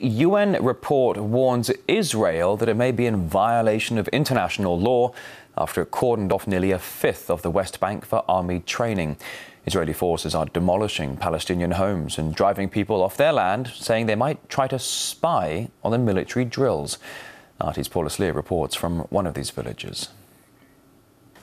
UN report warns Israel that it may be in violation of international law after it cordoned off nearly a fifth of the West Bank for army training. Israeli forces are demolishing Palestinian homes and driving people off their land, saying they might try to spy on the military drills. RT's Paula Sleer reports from one of these villages.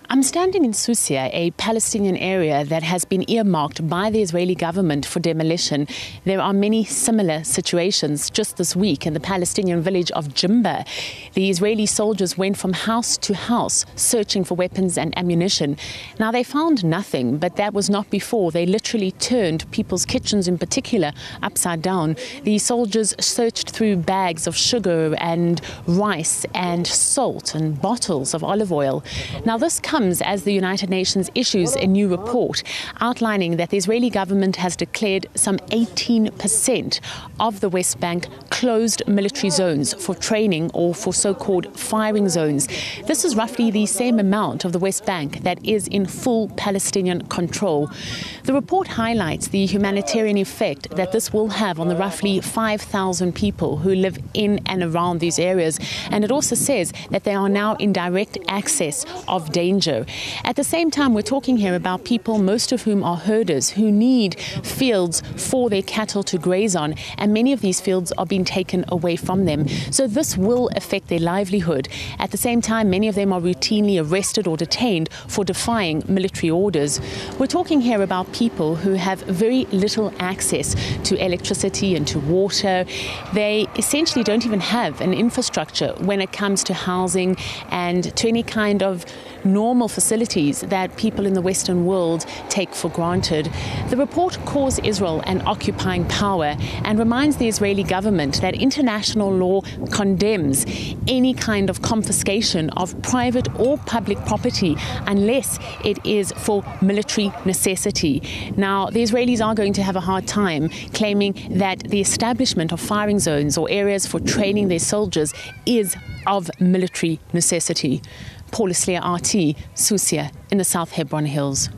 I'm standing in Susia, a Palestinian area that has been earmarked by the Israeli government for demolition. There are many similar situations. Just this week in the Palestinian village of Jimba, the Israeli soldiers went from house to house searching for weapons and ammunition. Now, they found nothing, but that was not before. They literally turned people's kitchens in particular upside down. The soldiers searched through bags of sugar and rice and salt and bottles of olive oil. Now, this comes as the United Nations issues a new report outlining that the Israeli government has declared some 18% of the West Bank closed military zones for training or for so-called firing zones. This is roughly the same amount of the West Bank that is in full Palestinian control. The report highlights the humanitarian effect that this will have on the roughly 5,000 people who live in and around these areas. And it also says that they are now in direct access of danger. At the same time, we're talking here about people, most of whom are herders, who need fields for their cattle to graze on, and many of these fields are being taken away from them. So this will affect their livelihood. At the same time, many of them are routinely arrested or detained for defying military orders. We're talking here about people who have very little access to electricity and to water. They essentially don't even have an infrastructure when it comes to housing and to any kind of normal facilities that people in the Western world take for granted. The report calls Israel an occupying power and reminds the Israeli government that international law condemns any kind of confiscation of private or public property unless it is for military necessity. Now, the Israelis are going to have a hard time claiming that the establishment of firing zones or areas for training their soldiers is of military necessity. Paula Sleer, RT, Susia in the South Hebron Hills.